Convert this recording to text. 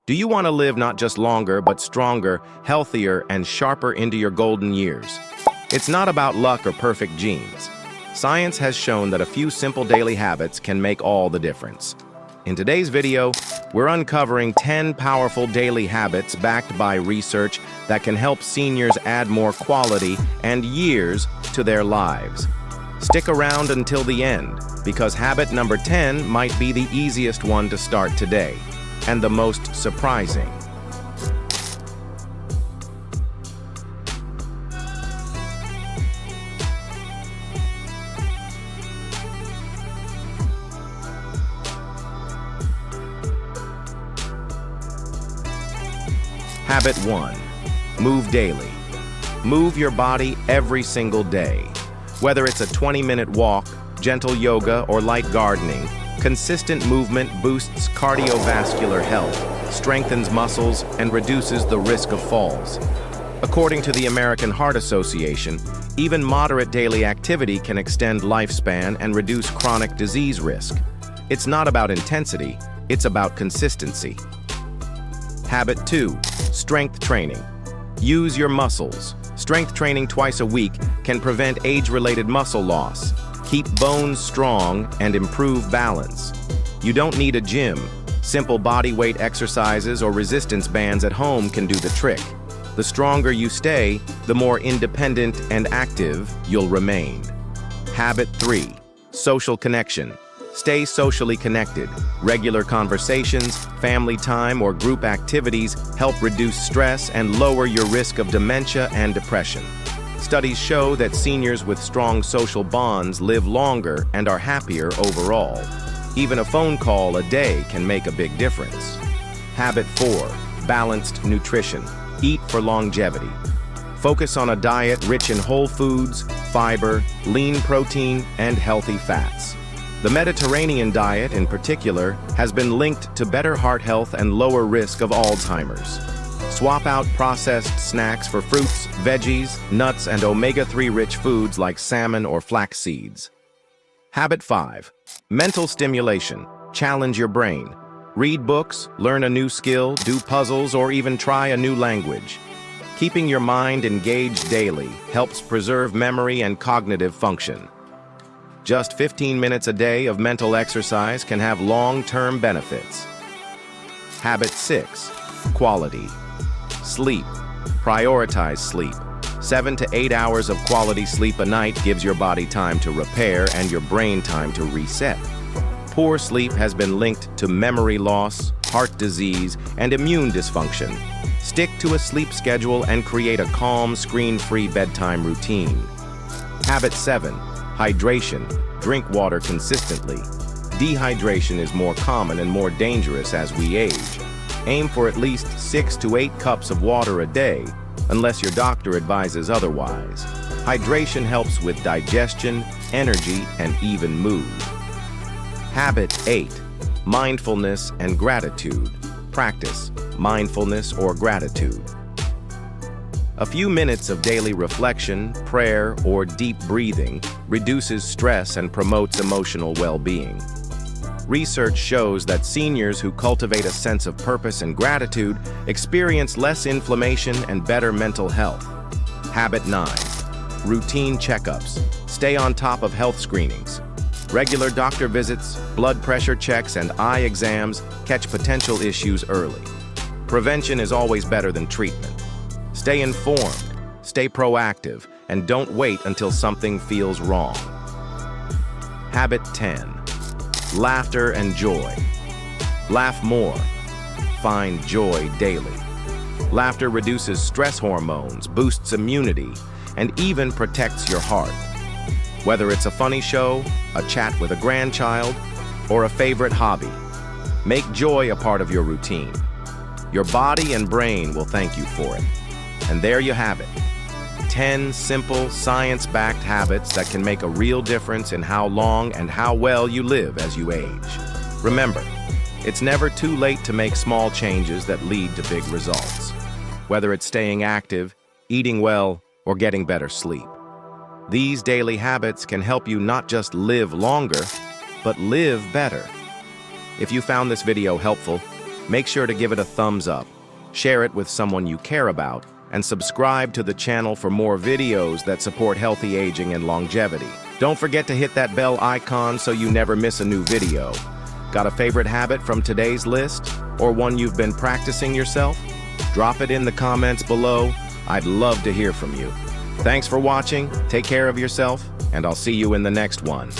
Do you want to live not just longer, but stronger, healthier, and sharper into your golden years? It's not about luck or perfect genes. Science has shown that a few simple daily habits can make all the difference. In today's video, we're uncovering 10 powerful daily habits backed by research that can help seniors add more quality and years to their lives. Stick around until the end, because habit number 10 might be the easiest one to start today, and the most surprising. Habit 1. Move daily. Move your body every single day. Whether it's a 20-minute walk, gentle yoga, or light gardening, consistent movement boosts cardiovascular health, strengthens muscles, and reduces the risk of falls. According to the American Heart Association, even moderate daily activity can extend lifespan and reduce chronic disease risk. It's not about intensity, it's about consistency. Habit 2. Strength training. Use your muscles. Strength training twice a week can prevent age-related muscle loss, keep bones strong, and improve balance. You don't need a gym. Simple body weight exercises or resistance bands at home can do the trick. The stronger you stay, the more independent and active you'll remain. Habit 3. Social connection. Stay socially connected. Regular conversations, family time, or group activities help reduce stress and lower your risk of dementia and depression. Studies show that seniors with strong social bonds live longer and are happier overall. Even a phone call a day can make a big difference. Habit 4. Balanced nutrition. Eat for longevity. Focus on a diet rich in whole foods, fiber, lean protein, and healthy fats. The Mediterranean diet, in particular, has been linked to better heart health and lower risk of Alzheimer's. Swap out processed snacks for fruits, veggies, nuts, and omega-3 rich foods like salmon or flax seeds. Habit 5. Mental stimulation. Challenge your brain. Read books, learn a new skill, do puzzles, or even try a new language. Keeping your mind engaged daily helps preserve memory and cognitive function. Just 15 minutes a day of mental exercise can have long-term benefits. Habit 6. Quality. Sleep. Prioritize sleep. 7 to 8 hours of quality sleep a night gives your body time to repair and your brain time to reset. Poor sleep has been linked to memory loss, heart disease, and immune dysfunction. Stick to a sleep schedule and create a calm, screen-free bedtime routine. Habit 7. Hydration. Drink water consistently. Dehydration is more common and more dangerous as we age. Aim for at least 6 to 8 cups of water a day, unless your doctor advises otherwise. Hydration helps with digestion, energy, and even mood. Habit 8. Mindfulness and gratitude. Practice mindfulness or gratitude. A few minutes of daily reflection, prayer, or deep breathing reduces stress and promotes emotional well-being. Research shows that seniors who cultivate a sense of purpose and gratitude experience less inflammation and better mental health. Habit 9. Routine checkups. Stay on top of health screenings. Regular doctor visits, blood pressure checks, and eye exams catch potential issues early. Prevention is always better than treatment. Stay informed, stay proactive, and don't wait until something feels wrong. Habit 10. Laughter and joy. Laugh more. Find joy daily. Laughter reduces stress hormones, boosts immunity, and even protects your heart. Whether it's a funny show, a chat with a grandchild, or a favorite hobby, make joy a part of your routine. Your body and brain will thank you for it. And there you have it. 10 simple, science-backed habits that can make a real difference in how long and how well you live as you age. Remember, it's never too late to make small changes that lead to big results. Whether it's staying active, eating well, or getting better sleep. These daily habits can help you not just live longer, but live better. If you found this video helpful, make sure to give it a thumbs up, share it with someone you care about, and subscribe to the channel for more videos that support healthy aging and longevity. Don't forget to hit that bell icon so you never miss a new video. Got a favorite habit from today's list, or one you've been practicing yourself? Drop it in the comments below. I'd love to hear from you. Thanks for watching, take care of yourself, and I'll see you in the next one.